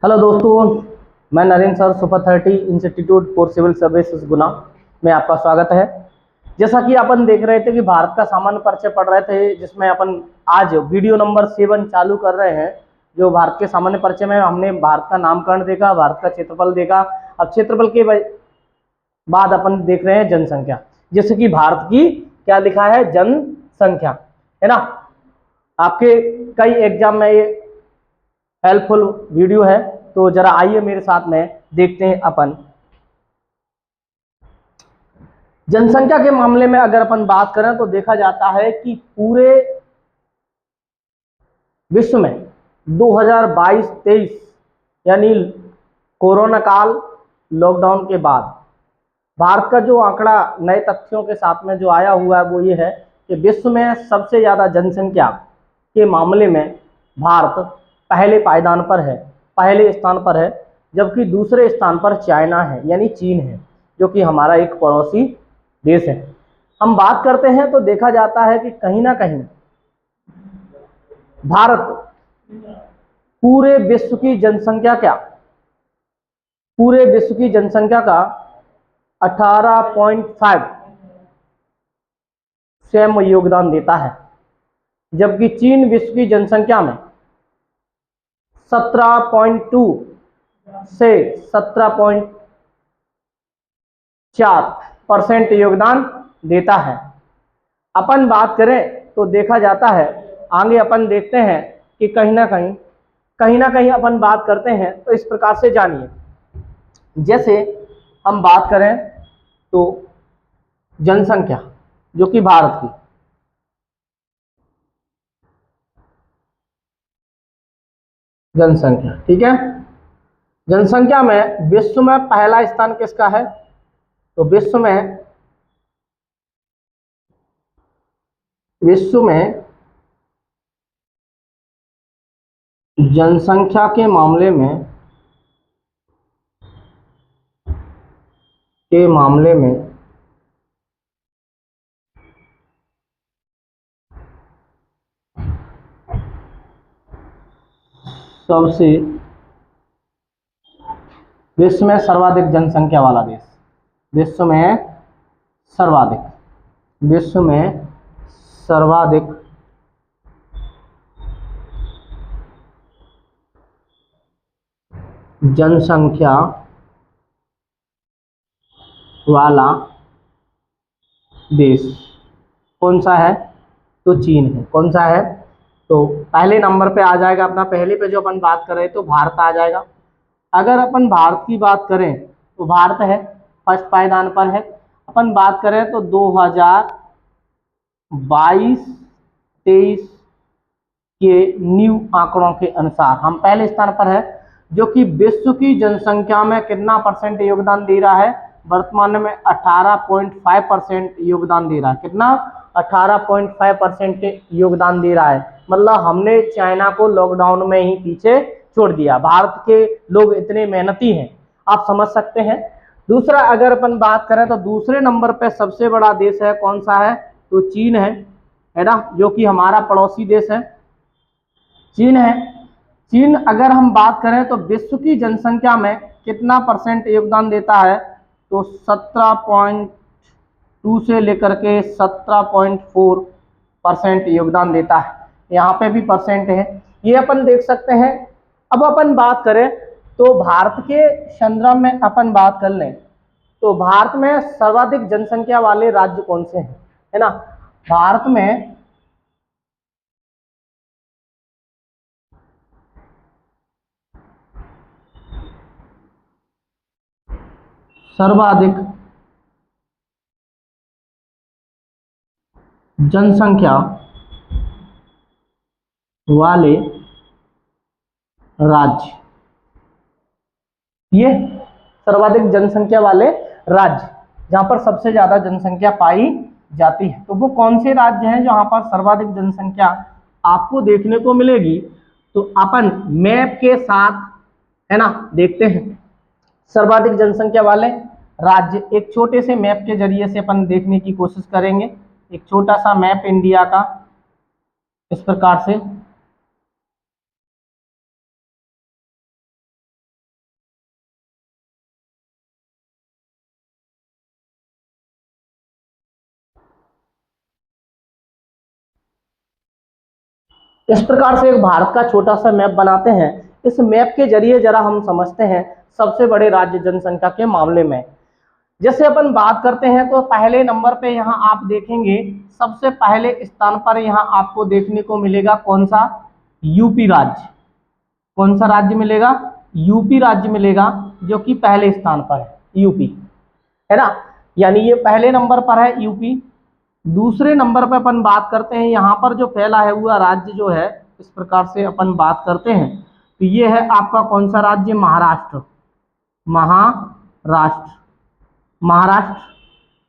Hello दोस्तों, मैं Narendra sir super 30 institute for civil services Guna में आपका स्वागत है। जैसा कि अपन देख रहे थे कि भारत का सामान्य परिचय पढ़ रहे थे, जिसमें अपन आज वीडियो नंबर 7 चालू कर रहे हैं। जो भारत के सामान्य परिचय में हमने भारत का नामकरण देखा, भारत का क्षेत्रफल देखा। अब क्षेत्रफल के बाद अपन देख रहे हैं जनसंख्या। जैसे कि भारत की क्या लिखा है, जनसंख्या, है ना। आपके कई एग्जाम में ये हेल्पफुल वीडियो है, तो जरा आइए मेरे साथ में देखते हैं अपन। जनसंख्या के मामले में अगर अपन बात करें तो देखा जाता है कि पूरे विश्व में 2022-23 यानी कोरोना काल, लॉकडाउन के बाद भारत का जो आंकड़ा नए तथ्यों के साथ में जो आया हुआ है वो ये है कि विश्व में सबसे ज्यादा जनसंख्या के मामले में भारत पहले पायदान पर है, पहले स्थान पर है। जबकि दूसरे स्थान पर चाइना है, यानी चीन है, जो कि हमारा एक पड़ोसी देश है। हम बात करते हैं तो देखा जाता है कि कहीं ना कहीं भारत पूरे विश्व की जनसंख्या का 18.5 स्वयं योगदान देता है। जबकि चीन विश्व की जनसंख्या में 17.2 से 17.4% योगदान देता है। अपन बात करें तो देखा जाता है, आगे अपन देखते हैं कि कहीं ना कहीं अपन बात करते हैं तो इस प्रकार से जानिए। जैसे हम बात करें तो जनसंख्या जो कि भारत की जनसंख्या, ठीक है। जनसंख्या में विश्व में पहला स्थान किसका है? तो विश्व में जनसंख्या के मामले में सबसे विश्व में सर्वाधिक जनसंख्या वाला देश, विश्व में सर्वाधिक जनसंख्या वाला देश कौन सा है? तो चीन है। कौन सा है? तो पहले नंबर पे आ जाएगा अपना, पहले पे जो अपन बात कर रहे हैं तो भारत आ जाएगा। अगर अपन भारत की बात करें तो भारत है फर्स्ट पायदान पर है। अपन बात करें तो 2022-23 के न्यू आंकड़ों के अनुसार हम पहले स्थान पर है, जो कि विश्व की जनसंख्या में कितना परसेंट योगदान दे रहा है? वर्तमान में 18.5% योगदान दे रहा है। कितना? 18.5% योगदान दे रहा है। मतलब हमने चाइना को लॉकडाउन में ही पीछे छोड़ दिया। भारत के लोग इतने मेहनती हैं, आप समझ सकते हैं। दूसरा अगर अपन बात करें तो दूसरे नंबर पे सबसे बड़ा देश है, कौन सा है? तो चीन है ना, जो कि हमारा पड़ोसी देश है, चीन है। चीन अगर हम बात करें तो विश्व की जनसंख्या में कितना परसेंट योगदान देता है? तो 17.2 से लेकर के 17.4% योगदान देता है। यहाँ पे भी परसेंट है, ये अपन देख सकते हैं। अब अपन बात करें तो भारत के संदर्भ में अपन बात कर लें तो भारत में सर्वाधिक जनसंख्या वाले राज्य कौन से हैं, है ना। भारत में सर्वाधिक जनसंख्या वाले राज्य, ये सर्वाधिक जनसंख्या वाले राज्य जहां पर सबसे ज्यादा जनसंख्या पाई जाती है, तो वो कौन से राज्य हैं जहां पर सर्वाधिक जनसंख्या आपको देखने को मिलेगी? तो अपन मैप के साथ, है ना, देखते हैं सर्वाधिक जनसंख्या वाले राज्य। एक छोटे से मैप के जरिए से अपन देखने की कोशिश करेंगे। एक छोटा सा मैप इंडिया का इस प्रकार से इस प्रकार से एक भारत का छोटा सा मैप बनाते हैं। इस मैप के जरिए जरा हम समझते हैं सबसे बड़े राज्य जनसंख्या के मामले में। जैसे अपन बात करते हैं तो पहले नंबर पे यहाँ आप देखेंगे, सबसे पहले स्थान पर यहाँ आपको देखने को मिलेगा कौन सा, यूपी राज्य। कौन सा राज्य मिलेगा, यूपी राज्य मिलेगा, जो कि पहले स्थान पर है, यूपी, है ना। यानी ये पहले नंबर पर है यूपी। दूसरे नंबर पर अपन बात करते हैं, यहाँ पर जो फैला है हुआ राज्य जो है, इस प्रकार से अपन बात करते हैं तो ये है आपका कौन सा राज्य, महाराष्ट्र। महाराष्ट्र, महाराष्ट्र,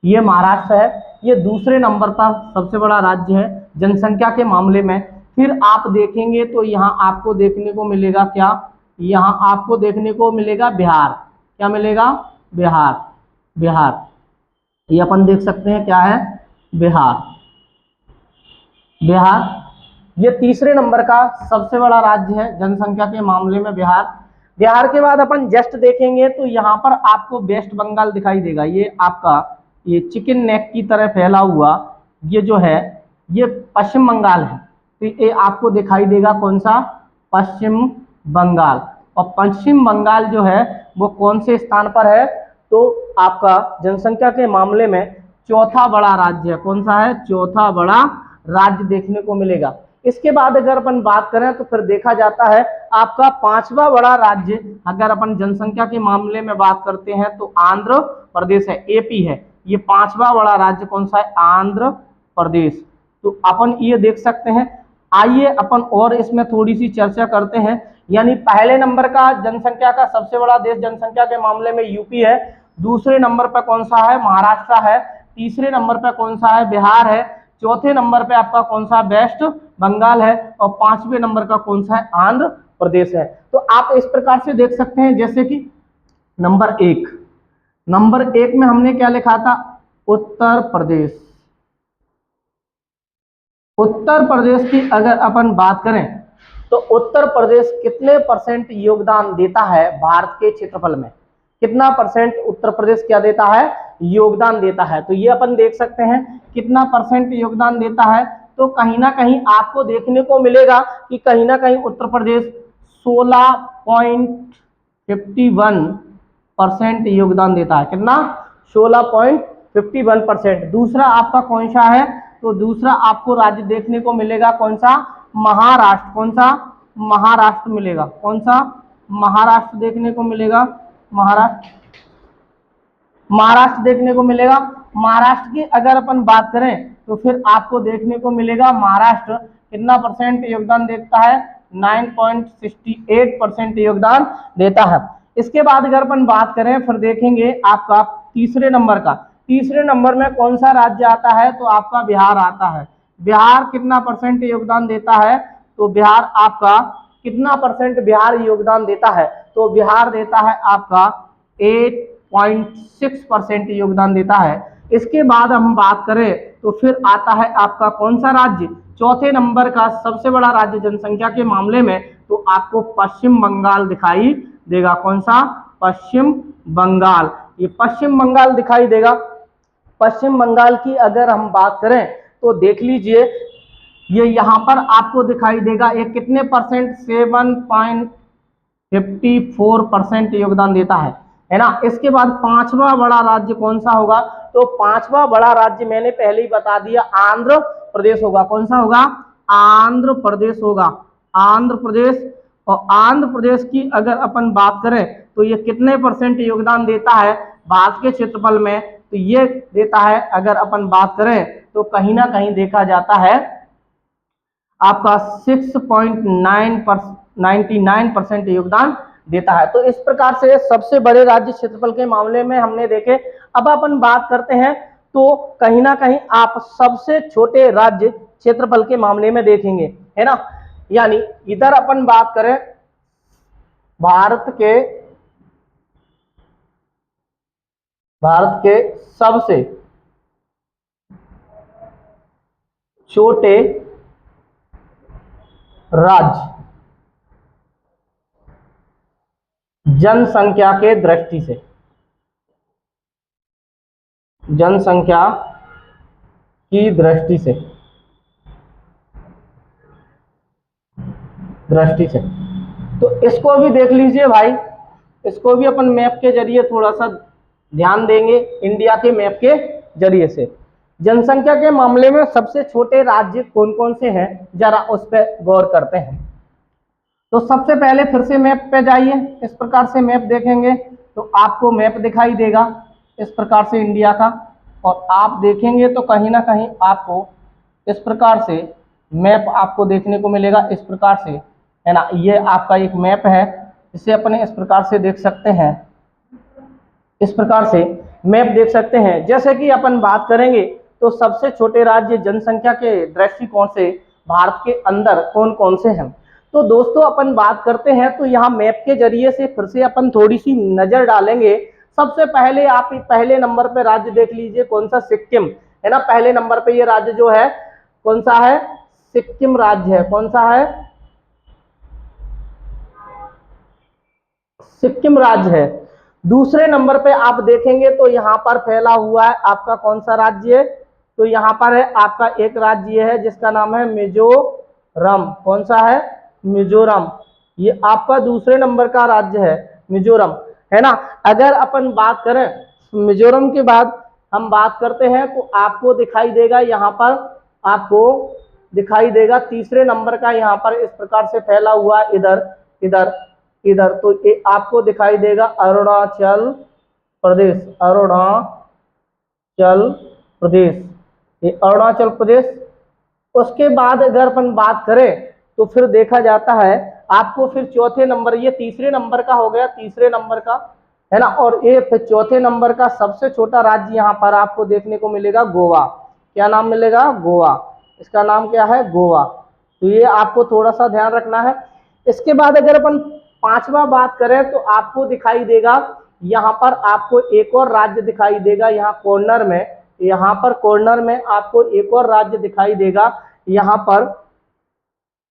ये महाराष्ट्र है, ये दूसरे नंबर पर सबसे बड़ा राज्य है जनसंख्या के मामले में। फिर आप देखेंगे तो यहाँ आपको देखने को मिलेगा क्या, यहाँ आपको देखने को मिलेगा बिहार। क्या मिलेगा, बिहार। बिहार, ये अपन देख सकते हैं क्या है, बिहार। बिहार ये तीसरे नंबर का सबसे बड़ा राज्य है जनसंख्या के मामले में, बिहार। बिहार के बाद अपन जस्ट देखेंगे तो यहाँ पर आपको वेस्ट बंगाल दिखाई देगा। ये आपका ये चिकन नेक की तरह फैला हुआ ये जो है, ये पश्चिम बंगाल है। तो ये आपको दिखाई देगा कौन सा, पश्चिम बंगाल। और पश्चिम बंगाल जो है वो कौन से स्थान पर है, तो आपका जनसंख्या के मामले में चौथा बड़ा राज्य है। कौन सा है, चौथा बड़ा राज्य देखने को मिलेगा। इसके बाद अगर अपन बात करें तो फिर देखा जाता है आपका पांचवा बड़ा राज्य, अगर अपन जनसंख्या के मामले में बात करते हैं तो आंध्र प्रदेश है, एपी है। ये पांचवा बड़ा राज्य कौन सा है, आंध्र प्रदेश। तो अपन ये देख सकते हैं। आइए अपन और इसमें थोड़ी सी चर्चा करते हैं। यानी पहले नंबर का जनसंख्या का सबसे बड़ा देश जनसंख्या के मामले में यूपी है, दूसरे नंबर पर कौन सा है, महाराष्ट्र है, तीसरे नंबर पर कौन सा है, बिहार है, चौथे नंबर पे आपका कौन सा, वेस्ट बंगाल है, और पांचवें नंबर का कौन सा है, आंध्र प्रदेश है। तो आप इस प्रकार से देख सकते हैं, जैसे कि नंबर एक में हमने क्या लिखा था, उत्तर प्रदेश। उत्तर प्रदेश की अगर अपन बात करें तो उत्तर प्रदेश कितने परसेंट योगदान देता है भारत के क्षेत्रफल में, कितना परसेंट उत्तर प्रदेश क्या देता है, योगदान देता है। तो ये अपन देख सकते हैं कितना परसेंट योगदान देता है। तो कहीं ना कहीं आपको देखने को मिलेगा कि कहीं ना कहीं उत्तर प्रदेश 16.51% योगदान देता है। कितना, 16.51%। दूसरा आपका कौन सा है, तो दूसरा आपको राज्य देखने को मिलेगा कौन सा, महाराष्ट्र। कौन सा, महाराष्ट्र मिलेगा। कौन सा, महाराष्ट्र देखने को मिलेगा, महाराष्ट्र देखने को मिलेगा। महाराष्ट्र की अगर अपन बात करें तो फिर आपको देखने को मिलेगा महाराष्ट्र कितना परसेंट योगदान देता है, 9.68% योगदान देता है। इसके बाद अगर अपन बात करें फिर देखेंगे आपका तीसरे नंबर का, तीसरे नंबर में कौन सा राज्य आता है, तो आपका बिहार आता है। बिहार कितना परसेंट योगदान देता है, तो बिहार आपका कितना परसेंट बिहार योगदान देता है, तो बिहार देता है आपका 8.6% योगदान देता है। इसके बाद हम बात करें तो फिर आता है आपका कौन सा राज्य, चौथे नंबर का सबसे बड़ा राज्य जनसंख्या के मामले में, तो आपको पश्चिम बंगाल दिखाई देगा। कौन सा, पश्चिम बंगाल। ये पश्चिम बंगाल दिखाई देगा। पश्चिम बंगाल की अगर हम बात करें तो देख लीजिए, ये यहाँ पर आपको दिखाई देगा ये कितने परसेंट, 7.54% योगदान देता है ना। इसके बाद पांचवा बड़ा राज्य कौन सा होगा, तो पांचवा बड़ा राज्य मैंने पहले ही बता दिया, आंध्र प्रदेश होगा। कौन सा होगा, आंध्र प्रदेश होगा, आंध्र प्रदेश। और आंध्र प्रदेश की अगर अपन बात करें तो ये कितने परसेंट योगदान देता है भारत के क्षेत्रफल में, तो ये देता है अगर अपन बात करें तो कहीं ना कहीं देखा जाता है आपका 6.99% योगदान देता है। तो इस प्रकार से सबसे बड़े राज्य क्षेत्रफल के मामले में हमने देखे। अब अपन बात करते हैं तो कहीं ना कहीं आप सबसे छोटे राज्य क्षेत्रफल के मामले में देखेंगे, है ना। यानी इधर अपन बात करें भारत के सबसे छोटे राज्य जनसंख्या के दृष्टि से, जनसंख्या की दृष्टि से दृष्टि से। तो इसको भी देख लीजिए भाई, इसको भी अपन मैप के जरिए थोड़ा सा ध्यान देंगे, इंडिया के मैप के जरिए से। जनसंख्या के मामले में सबसे छोटे राज्य कौन कौन से हैं, जरा उस पर गौर करते हैं। तो सबसे पहले फिर से मैप पे जाइए, इस प्रकार से मैप देखेंगे तो आपको मैप दिखाई देगा इस प्रकार से इंडिया का, और आप देखेंगे तो कहीं ना कहीं आपको इस प्रकार से मैप आपको देखने को मिलेगा, इस प्रकार से, है ना। ये आपका एक मैप है, इसे अपने इस प्रकार से देख सकते हैं, इस प्रकार से मैप देख सकते हैं। जैसे कि अपन बात करेंगे तो सबसे छोटे राज्य जनसंख्या के दृष्टिकोण से भारत के अंदर कौन कौन से हैं। तो दोस्तों अपन बात करते हैं तो यहाँ मैप के जरिए से फिर से अपन थोड़ी सी नजर डालेंगे। सबसे पहले आप पहले नंबर पे राज्य देख लीजिए, कौन सा, सिक्किम, है ना। पहले नंबर पे ये राज्य जो है कौन सा है, सिक्किम राज्य है। कौन सा है, सिक्किम राज्य है। दूसरे नंबर पे आप देखेंगे तो यहाँ पर फैला हुआ है आपका कौन सा राज्य है, तो यहाँ पर है आपका एक राज्य है जिसका नाम है मिजोरम। कौन सा है, मिजोरम। ये आपका दूसरे नंबर का राज्य है मिजोरम, है ना। अगर अपन बात करें मिजोरम के बाद हम बात करते हैं तो आपको दिखाई देगा यहाँ पर, आपको दिखाई देगा तीसरे नंबर का यहाँ पर इस प्रकार से फैला हुआ इधर इधर इधर, तो ये आपको दिखाई देगा अरुणाचल प्रदेश, अरुणाचल प्रदेश, ये अरुणाचल प्रदेश। उसके बाद अगर अपन बात करें तो फिर देखा जाता है आपको फिर चौथे नंबर, ये तीसरे नंबर का हो गया, तीसरे नंबर का, है ना। और ये फिर चौथे नंबर का सबसे छोटा राज्य यहाँ पर आपको देखने को मिलेगा गोवा। क्या नाम मिलेगा, गोवा। इसका नाम क्या है, गोवा। तो ये आपको थोड़ा सा ध्यान रखना है। इसके बाद अगर अपन पांचवा बात करें तो आपको दिखाई देगा यहाँ पर आपको एक और राज्य दिखाई देगा, यहाँ कॉर्नर में, यहाँ पर कॉर्नर में आपको एक और राज्य दिखाई देगा, यहाँ पर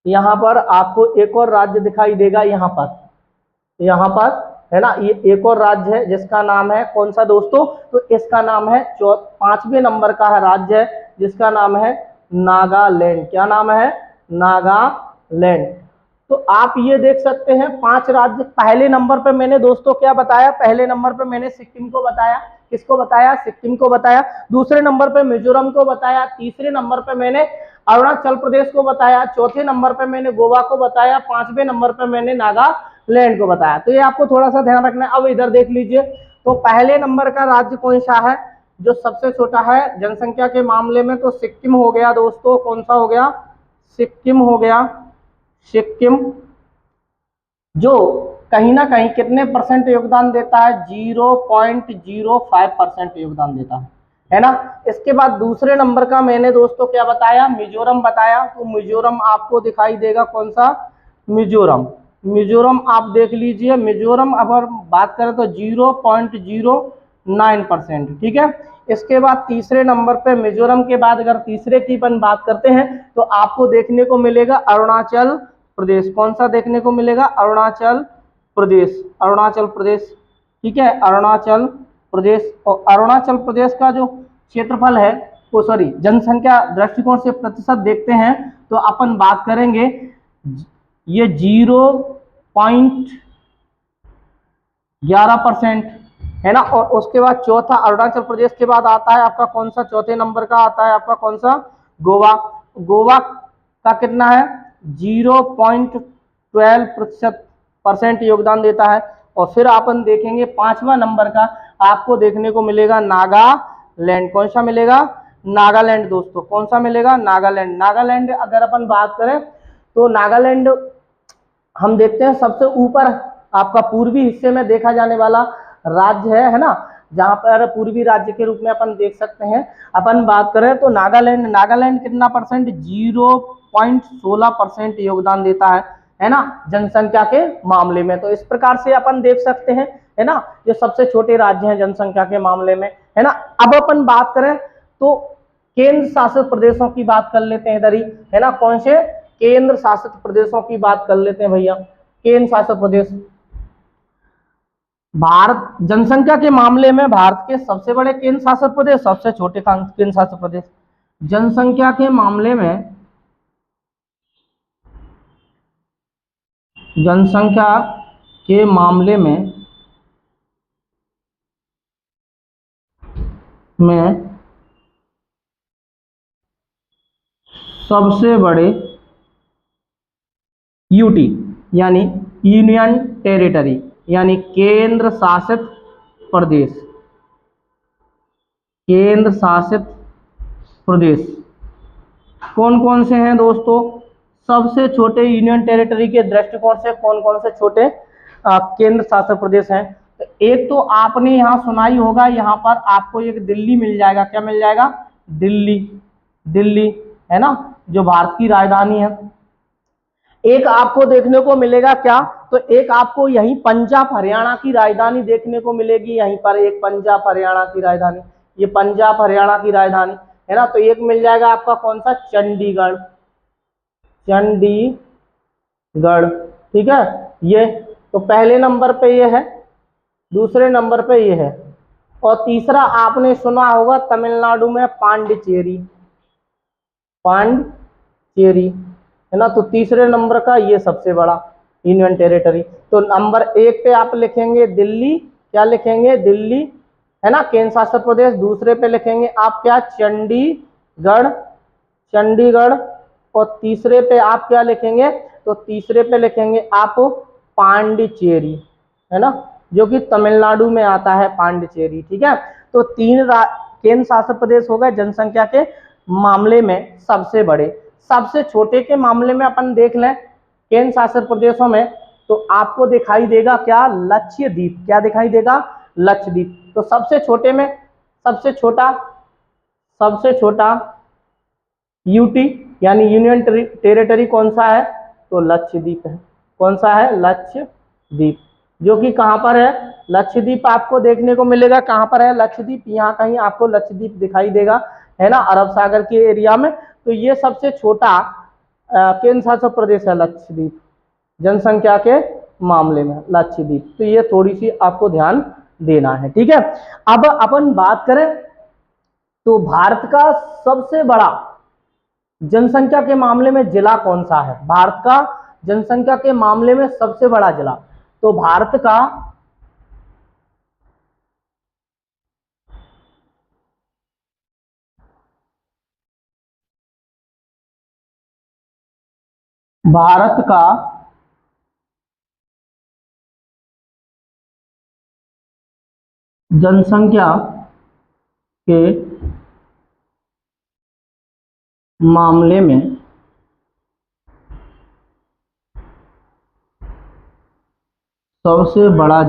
आपको एक और राज्य दिखाई देगा, यहाँ पर, है ना। ये एक और राज्य है जिसका नाम है कौन सा दोस्तों, तो इसका नाम है पांचवें नंबर का है राज्य है जिसका नाम है नागालैंड। क्या नाम है, नागालैंड। तो आप ये देख सकते हैं 5 राज्य। पहले नंबर पे मैंने दोस्तों क्या बताया, पहले नंबर पे मैंने सिक्किम को बताया, किसको बताया, सिक्किम को बताया। दूसरे नंबर पे मिजोरम को बताया, तीसरे नंबर पे मैंने अरुणाचल प्रदेश को बताया, चौथे नंबर पे मैंने गोवा को बताया, पांचवें नंबर पे मैंने नागालैंड को बताया। तो ये आपको थोड़ा सा ध्यान रखना है। अब इधर देख लीजिए तो पहले नंबर का राज्य कौन सा है जो सबसे छोटा है जनसंख्या के मामले में, तो सिक्किम हो गया दोस्तों। कौन सा हो गया, सिक्किम हो गया। सिक्किम जो कहीं ना कहीं कितने परसेंट योगदान देता है, 0.05% योगदान देता है ना। इसके बाद दूसरे नंबर का मैंने दोस्तों क्या बताया, मिजोरम बताया। तो मिजोरम आपको दिखाई देगा कौन सा, मिजोरम। मिजोरम आप देख लीजिए, मिजोरम अगर बात करें तो 0.09%, ठीक है। इसके बाद तीसरे नंबर पे मिजोरम के बाद अगर तीसरे की अपन बात करते हैं तो आपको देखने को मिलेगा अरुणाचल प्रदेश। कौन सा देखने को मिलेगा, अरुणाचल प्रदेश, अरुणाचल प्रदेश, ठीक है, अरुणाचल प्रदेश। और अरुणाचल प्रदेश का जो क्षेत्रफल है, वो सॉरी जनसंख्या दृष्टिकोण से प्रतिशत देखते हैं तो अपन बात करेंगे ये 0.11% है ना। और उसके बाद चौथा अरुणाचल प्रदेश के बाद आता है आपका कौन सा, चौथे नंबर का आता है आपका कौन सा, गोवा। गोवा का कितना है, 0.12% योगदान देता है। और फिर अपन देखेंगे पांचवा नंबर का आपको देखने को मिलेगा नागालैंड। कौन सा मिलेगा, नागालैंड दोस्तों। कौन सा मिलेगा, नागालैंड। नागालैंड अगर अपन बात करें तो नागालैंड हम देखते हैं सबसे ऊपर आपका पूर्वी हिस्से में देखा जाने वाला राज्य है ना, जहां पर पूर्वी राज्य के रूप में अपन देख सकते हैं। अपन बात करें तो नागालैंड, नागालैंड कितना परसेंट, 0.16% योगदान देता है ना, जनसंख्या के मामले में। तो इस प्रकार से अपन देख सकते हैं, है ना, जो सबसे छोटे राज्य हैं जनसंख्या के मामले में, है ना। अब अपन बात करें तो केंद्र शासित प्रदेशों की बात कर लेते हैं इधर ही, है ना। कौन से, केंद्र शासित प्रदेशों की बात कर लेते हैं भैया। केंद्र शासित प्रदेश, भारत जनसंख्या के मामले में भारत के सबसे बड़े केंद्र शासित प्रदेश, सबसे छोटे केंद्र शासित प्रदेश। जनसंख्या के मामले में जनसंख्या के मामले में सबसे बड़े यूटी यानी यूनियन टेरिटरी यानी केंद्र शासित प्रदेश, केंद्र शासित प्रदेश कौन कौन से हैं दोस्तों? सबसे छोटे यूनियन टेरिटरी के दृष्टिकोण से कौन कौन से छोटे केंद्र शासित प्रदेश हैं? तो एक तो आपने यहाँ सुना ही होगा, यहाँ पर आपको एक दिल्ली मिल जाएगा। क्या मिल जाएगा? दिल्ली, दिल्ली है ना, जो भारत की राजधानी है। एक आपको देखने को मिलेगा क्या? तो एक आपको यही पंजाब हरियाणा की राजधानी देखने को मिलेगी। यहीं पर एक पंजाब हरियाणा की राजधानी, ये पंजाब हरियाणा की राजधानी है ना। तो एक मिल जाएगा आपका कौन सा? चंडीगढ़, चंडीगढ़, ठीक है। ये तो पहले नंबर पे ये है, दूसरे नंबर पे ये है, और तीसरा आपने सुना होगा तमिलनाडु में पांडिचेरी, पांडिचेरी है ना। तो तीसरे नंबर का ये सबसे बड़ा यूनियन टेरिटरी। तो नंबर 1 पे आप लिखेंगे दिल्ली, क्या लिखेंगे? दिल्ली है ना, केंद्र शासित प्रदेश। दूसरे पे लिखेंगे आप क्या? चंडीगढ़, चंडीगढ़। और तीसरे पे आप क्या लिखेंगे? तो तीसरे पे लिखेंगे आप पांडिचेरी, है ना, जो कि तमिलनाडु में आता है, पांडिचेरी, ठीक है। तो 3 केंद्र शासित प्रदेश हो गए जनसंख्या के मामले में सबसे बड़े। सबसे छोटे के मामले में अपन देख लें केंद्र शासित प्रदेशों में, तो आपको दिखाई देगा क्या? लक्षद्वीप। क्या दिखाई देगा? लक्षद्वीप। तो सबसे छोटे में सबसे छोटा यूटी यानी यूनियन टेरिटरी कौन सा है? तो लक्षद्वीप है। कौन सा है? लक्षद्वीप, जो कि कहाँ पर है? लक्षद्वीप आपको देखने को मिलेगा। कहाँ पर है लक्षद्वीप? यहाँ कहीं आपको लक्षद्वीप दिखाई देगा, है ना, अरब सागर के एरिया में। तो ये सबसे छोटा केंद्र शासित प्रदेश है लक्षद्वीप, जनसंख्या के मामले में लक्षद्वीप। तो ये थोड़ी सी आपको ध्यान देना है, ठीक है। अब अपन बात करें तो भारत का सबसे बड़ा जनसंख्या के मामले में जिला कौन सा है? भारत का जनसंख्या के मामले में सबसे बड़ा जिला, तो भारत का जनसंख्या के मामले में सबसे बड़ा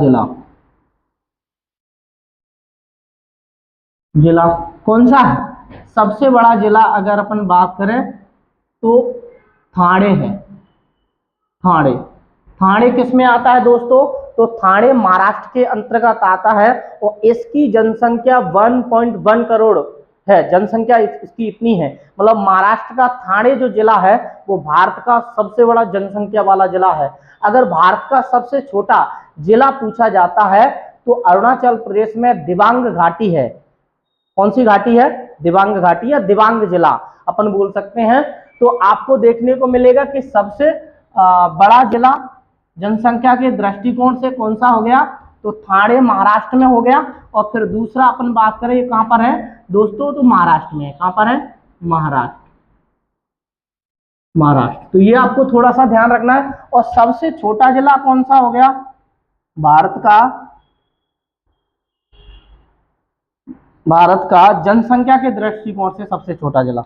जिला कौन सा है? सबसे बड़ा जिला अगर अपन बात करें तो ठाणे है। ठाणे, ठाणे किस में आता है दोस्तों? तो ठाणे महाराष्ट्र के अंतर्गत आता है, और इसकी जनसंख्या 1.1 करोड़ है। जनसंख्या इसकी इतनी है, मतलब महाराष्ट्र का ठाणे जो जिला है वो भारत का सबसे बड़ा जनसंख्या वाला जिला है। अगर भारत का सबसे छोटा जिला पूछा जाता है तो अरुणाचल प्रदेश में दिबांग घाटी है। कौन सी घाटी है? दिबांग घाटी या दिबांग जिला अपन बोल सकते हैं। तो आपको देखने को मिलेगा कि सबसे बड़ा जिला जनसंख्या के दृष्टिकोण से कौन सा हो गया? तो ठाणे महाराष्ट्र में हो गया। और फिर दूसरा अपन बात करें, ये कहां पर है दोस्तों? तो महाराष्ट्र में है। कहां पर है? महाराष्ट्र, महाराष्ट्र। तो ये आपको थोड़ा सा ध्यान रखना है। और सबसे छोटा जिला कौन सा हो गया? भारत का जनसंख्या के दृष्टिकोण से सबसे छोटा जिला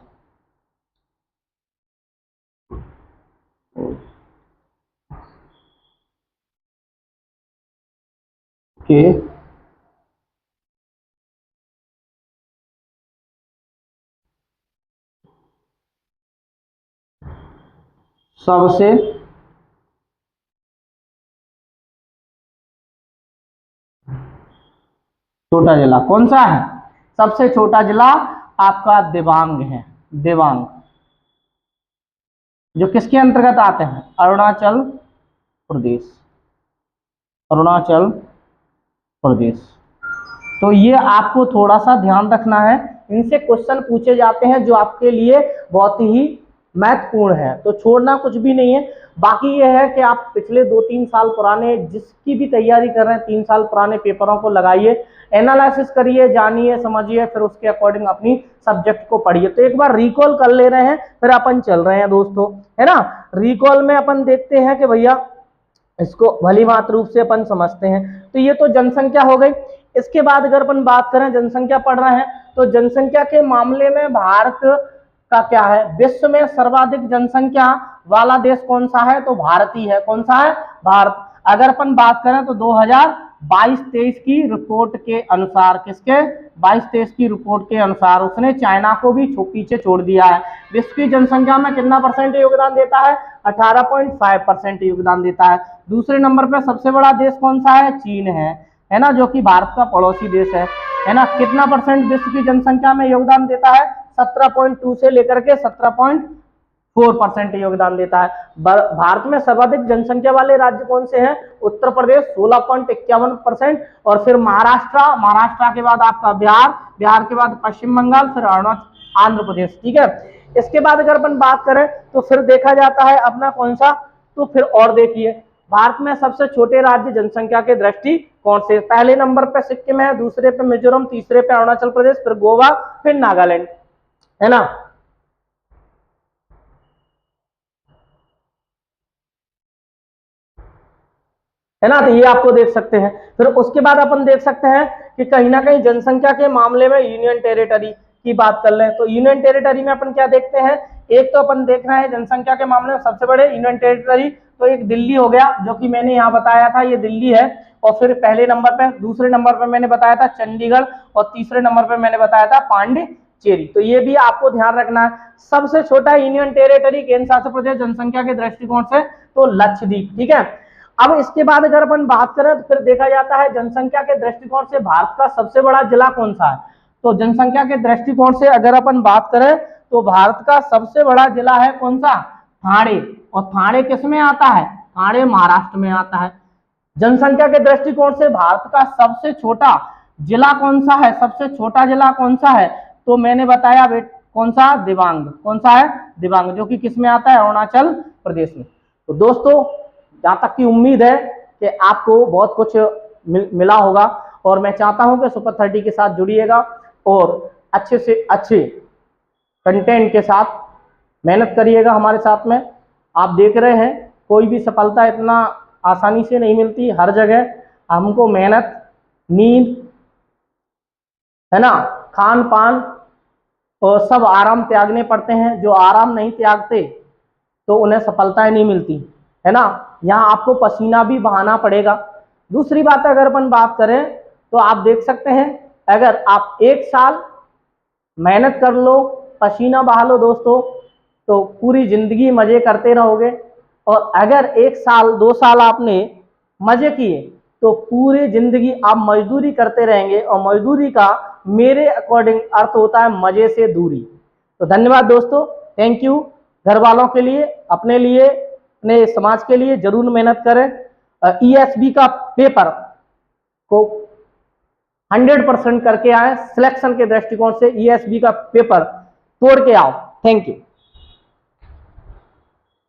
के सबसे छोटा जिला कौन सा है? सबसे छोटा जिला आपका दिबांग है। दिबांग, जो किसके अंतर्गत आते हैं? अरुणाचल प्रदेश, अरुणाचल प्रदेश। तो ये आपको थोड़ा सा ध्यान रखना है। इनसे क्वेश्चन पूछे जाते हैं जो आपके लिए बहुत ही महत्वपूर्ण है, तो छोड़ना कुछ भी नहीं है। बाकी ये है कि आप पिछले 2-3 साल पुराने जिसकी भी तैयारी कर रहे हैं 3 साल पुराने पेपरों को लगाइए, एनालिसिस करिए, जानिए, समझिए, फिर उसके अकॉर्डिंग अपनी सब्जेक्ट को पढ़िए। तो एक बार रिकॉल कर ले रहे हैं, फिर अपन चल रहे हैं दोस्तों, है ना। रिकॉल में अपन देखते हैं कि भैया इसको भली भांति रूप से अपन समझते हैं। तो ये तो जनसंख्या हो गई। इसके बाद अगर अपन बात करें, जनसंख्या पढ़ रहे हैं, तो जनसंख्या के मामले में भारत का क्या है, विश्व में सर्वाधिक जनसंख्या वाला देश कौन सा है, तो भारत ही है। कौन सा है, भारत। अगर अपन बात करें तो 2022-23 की रिपोर्ट के अनुसार, किसके, 22-23 की रिपोर्ट के अनुसार उसने चाइना को भी पीछे छोड़ दिया है। विश्व की जनसंख्या में कितना परसेंट योगदान देता है, 18.5% योगदान देता है। दूसरे नंबर पर सबसे बड़ा देश कौन सा है, चीन है ना, जो कि भारत का पड़ोसी देश है ना। कितना परसेंट विश्व की जनसंख्या में योगदान देता है, 17.2 से लेकर के 17.4% योगदान देता है। भारत में सर्वाधिक जनसंख्या वाले राज्य कौन से हैं, उत्तर प्रदेश 16.51%, और फिर महाराष्ट्र के बाद आपका बिहार के बाद पश्चिम बंगाल, फिर आंध्र प्रदेश। ठीक है। इसके बाद अगर अपन बात करें तो फिर देखा जाता है अपना कौन सा, तो फिर और देखिए भारत में सबसे छोटे राज्य जनसंख्या के दृष्टि कौन से, पहले नंबर पे सिक्किम है, दूसरे पे मिजोरम, तीसरे पे अरुणाचल प्रदेश, फिर गोवा, फिर नागालैंड, है ना। है ना, तो ये आपको देख सकते हैं। फिर उसके बाद अपन देख सकते हैं कि कहीं ना कहीं जनसंख्या के मामले में यूनियन टेरिटरी की बात कर लें तो यूनियन टेरिटरी में अपन क्या देखते हैं, एक तो अपन देख रहे हैं जनसंख्या के मामले में सबसे बड़े यूनियन टेरिटरी, तो एक दिल्ली हो गया, जो कि मैंने यहाँ बताया था, ये दिल्ली है। और फिर पहले नंबर पे, दूसरे नंबर पे मैंने बताया था चंडीगढ़, और तीसरे नंबर पे मैंने बताया था पांडिचेरी। तो ये भी आपको ध्यान रखना है। सबसे छोटा यूनियन टेरिटरी केंद्र शासित प्रदेश जनसंख्या के दृष्टिकोण से तो लक्षद्वीप। ठीक है। अब इसके बाद अगर अपन बात करें तो फिर देखा जाता है जनसंख्या के दृष्टिकोण से भारत का सबसे बड़ा जिला कौन सा है, तो जनसंख्या के दृष्टिकोण से अगर अपन बात करें तो भारत का सबसे बड़ा जिला है कौन सा, ठाणे। और ठाणे किस में आता है, ठाणे महाराष्ट्र में आता है। जनसंख्या के दृष्टिकोण से भारत का सबसे छोटा जिला कौन सा है, सबसे छोटा जिला कौन सा है, तो मैंने बताया कौन सा, दिबांग। कौन सा है, दिबांग, जो कि किस में आता है, अरुणाचल प्रदेश में। तो दोस्तों जहां तक की उम्मीद है कि आपको बहुत कुछ मिला होगा, और मैं चाहता हूं कि सुपर 30 के साथ जुड़िएगा और अच्छे से अच्छे कंटेंट के साथ मेहनत करिएगा हमारे साथ में। आप देख रहे हैं कोई भी सफलता इतना आसानी से नहीं मिलती, हर जगह हमको मेहनत, नींद, है ना, खान पान और सब आराम त्यागने पड़ते हैं। जो आराम नहीं त्यागते तो उन्हें सफलताएं नहीं मिलती, है ना। यहाँ आपको पसीना भी बहाना पड़ेगा। दूसरी बात अगर अपन बात करें तो आप देख सकते हैं, अगर आप 1 साल मेहनत कर लो, पसीना बहा लो दोस्तों, तो पूरी जिंदगी मजे करते रहोगे। और अगर 1 साल 2 साल आपने मजे किए तो पूरी जिंदगी आप मजदूरी करते रहेंगे, और मजदूरी का मेरे अकॉर्डिंग अर्थ होता है मजे से दूरी। तो धन्यवाद दोस्तों, थैंक यू। घर वालों के लिए, अपने लिए, अपने समाज के लिए जरूर मेहनत करें। ईएसबी का पेपर को 100% करके आए, सिलेक्शन के दृष्टिकोण से ईएसबी का पेपर तोड़ के आओ। Thank you.